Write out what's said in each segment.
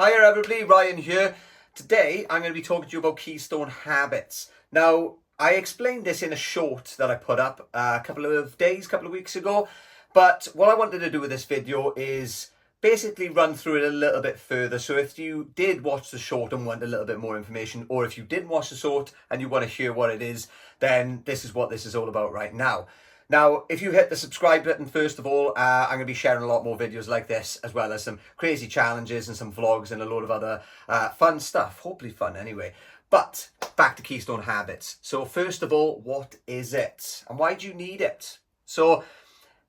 Hiya everybody, Ryan here. Today I'm going to be talking to you about Keystone Habits. Now, I explained this in a short that I put up a couple of weeks ago, but what I wanted to do with this video is basically run through it a little bit further. So if you did watch the short and want a little bit more information, or if you didn't watch the short and you want to hear what it is, then this is what this is all about right now. Now, if you hit the subscribe button, first of all, I'm going to be sharing a lot more videos like this, as well as some crazy challenges and some vlogs and a load of other fun stuff. Hopefully fun anyway. But back to Keystone Habits. So first of all, what is it? And why do you need it? So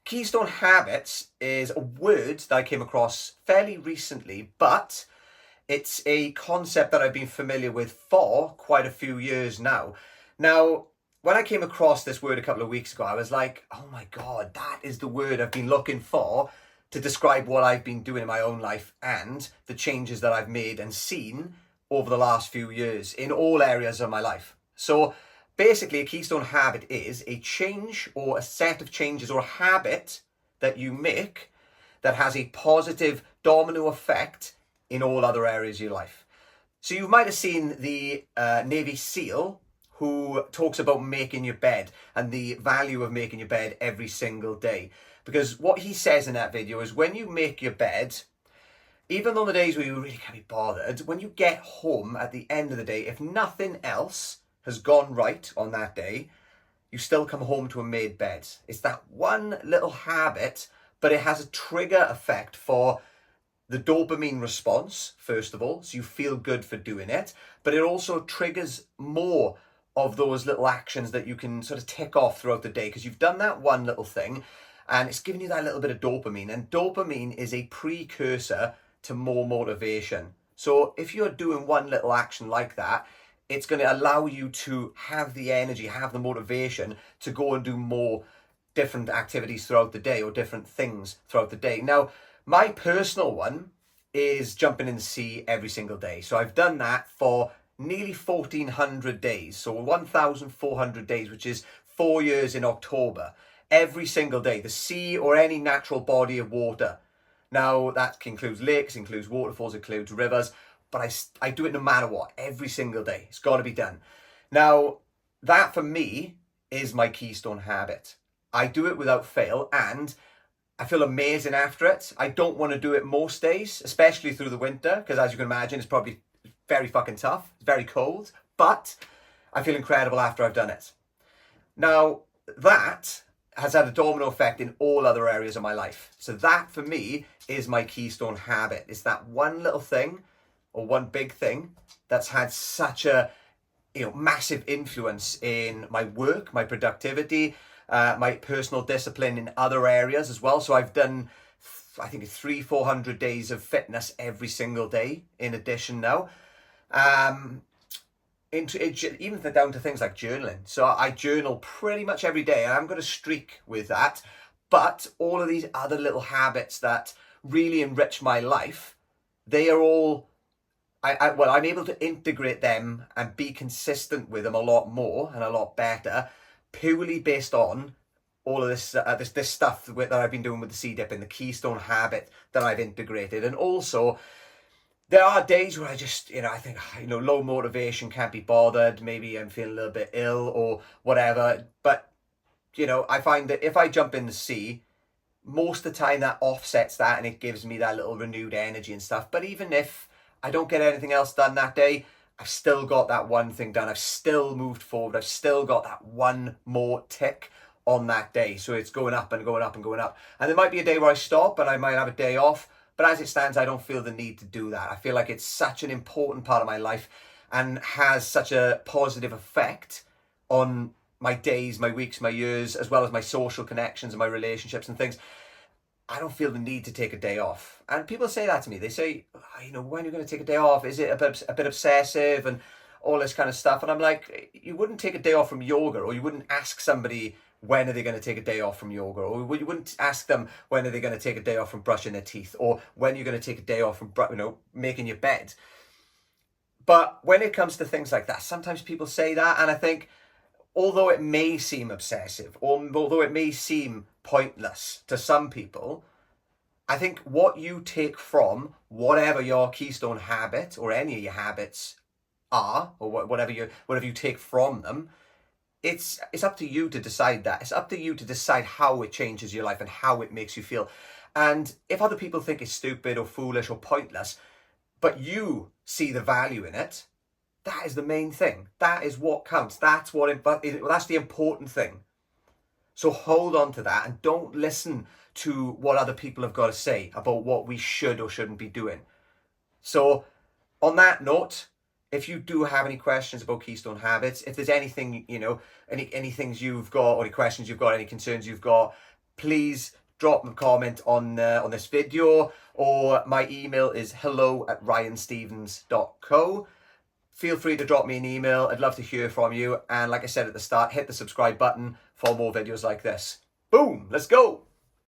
Keystone Habits is a word that I came across fairly recently, but it's a concept that I've been familiar with for quite a few years now. Now, when I came across this word a couple of weeks ago, I was like, oh my God, that is the word I've been looking for to describe what I've been doing in my own life and the changes that I've made and seen over the last few years in all areas of my life. So basically, a Keystone Habit is a change or a set of changes or a habit that you make that has a positive domino effect in all other areas of your life. So you might have seen the Navy SEAL who talks about making your bed and the value of making your bed every single day. Because what he says in that video is when you make your bed, even on the days where you really can't be bothered, when you get home at the end of the day, if nothing else has gone right on that day, you still come home to a made bed. It's that one little habit, but it has a trigger effect for the dopamine response, first of all, so you feel good for doing it, but it also triggers more of those little actions that you can sort of tick off throughout the day because you've done that one little thing and it's giving you that little bit of dopamine, and dopamine is a precursor to more motivation. So if you're doing one little action like that, it's going to allow you to have the energy, have the motivation to go and do more different activities throughout the day or different things throughout the day. Now, my personal one is jumping in the sea every single day. So I've done that for nearly 1,400 days, so 1,400 days, which is 4 years in October. Every single day, the sea or any natural body of water. Now, that includes lakes, includes waterfalls, includes rivers, but I do it no matter what, every single day. It's got to be done. Now, that for me is my Keystone Habit. I do it without fail, and I feel amazing after it. I don't want to do it most days, especially through the winter, because as you can imagine, it's probably very fucking tough. It's very cold, but I feel incredible after I've done it. Now, that has had a domino effect in all other areas of my life. So that for me is my Keystone Habit. It's that one little thing or one big thing that's had such a massive influence in my work, my productivity, my personal discipline in other areas as well. So I've done, I think, 300-400 days of fitness every single day in addition now. Even down to things like journaling. So I journal pretty much every day, and I'm going to streak with that. But all of these other little habits that really enrich my life, they are all, I'm able to integrate them and be consistent with them a lot more and a lot better, purely based on all of this this stuff that I've been doing with the sea dip and the Keystone Habit that I've integrated. And also, there are days where I just, I think, low motivation, can't be bothered. Maybe I'm feeling a little bit ill or whatever. But, I find that if I jump in the sea, most of the time that offsets that and it gives me that little renewed energy and stuff. But even if I don't get anything else done that day, I've still got that one thing done. I've still moved forward. I've still got that one more tick on that day. So it's going up and going up and going up. And there might be a day where I stop and I might have a day off. But as it stands, I don't feel the need to do that. I feel like it's such an important part of my life and has such a positive effect on my days, my weeks, my years, as well as my social connections and my relationships and things. I don't feel the need to take a day off. And people say that to me. They say, when are you going to take a day off? Is it a bit obsessive and all this kind of stuff? And I'm like, you wouldn't take a day off from yoga, or you wouldn't ask somebody when are they going to take a day off from yoga, or you wouldn't ask them when are they going to take a day off from brushing their teeth, or when you're going to take a day off from making your bed. But when it comes to things like that, sometimes people say that, and I think, although it may seem obsessive, or although it may seem pointless to some people, I think what you take from whatever your keystone habit or any of your habits are, or whatever you take from them, it's up to you to decide that. It's up to you to decide how it changes your life and how it makes you feel. And if other people think it's stupid or foolish or pointless, but you see the value in it, that is the main thing. That is what counts. That's the important thing. So hold on to that and don't listen to what other people have got to say about what we should or shouldn't be doing. So on that note, if you do have any questions about Keystone Habits, if there's anything, any things you've got, or any questions you've got, any concerns you've got, please drop a comment on this video, or my email is hello@ryanstevens.co. Feel free to drop me an email. I'd love to hear from you. And like I said at the start, hit the subscribe button for more videos like this. Boom, let's go.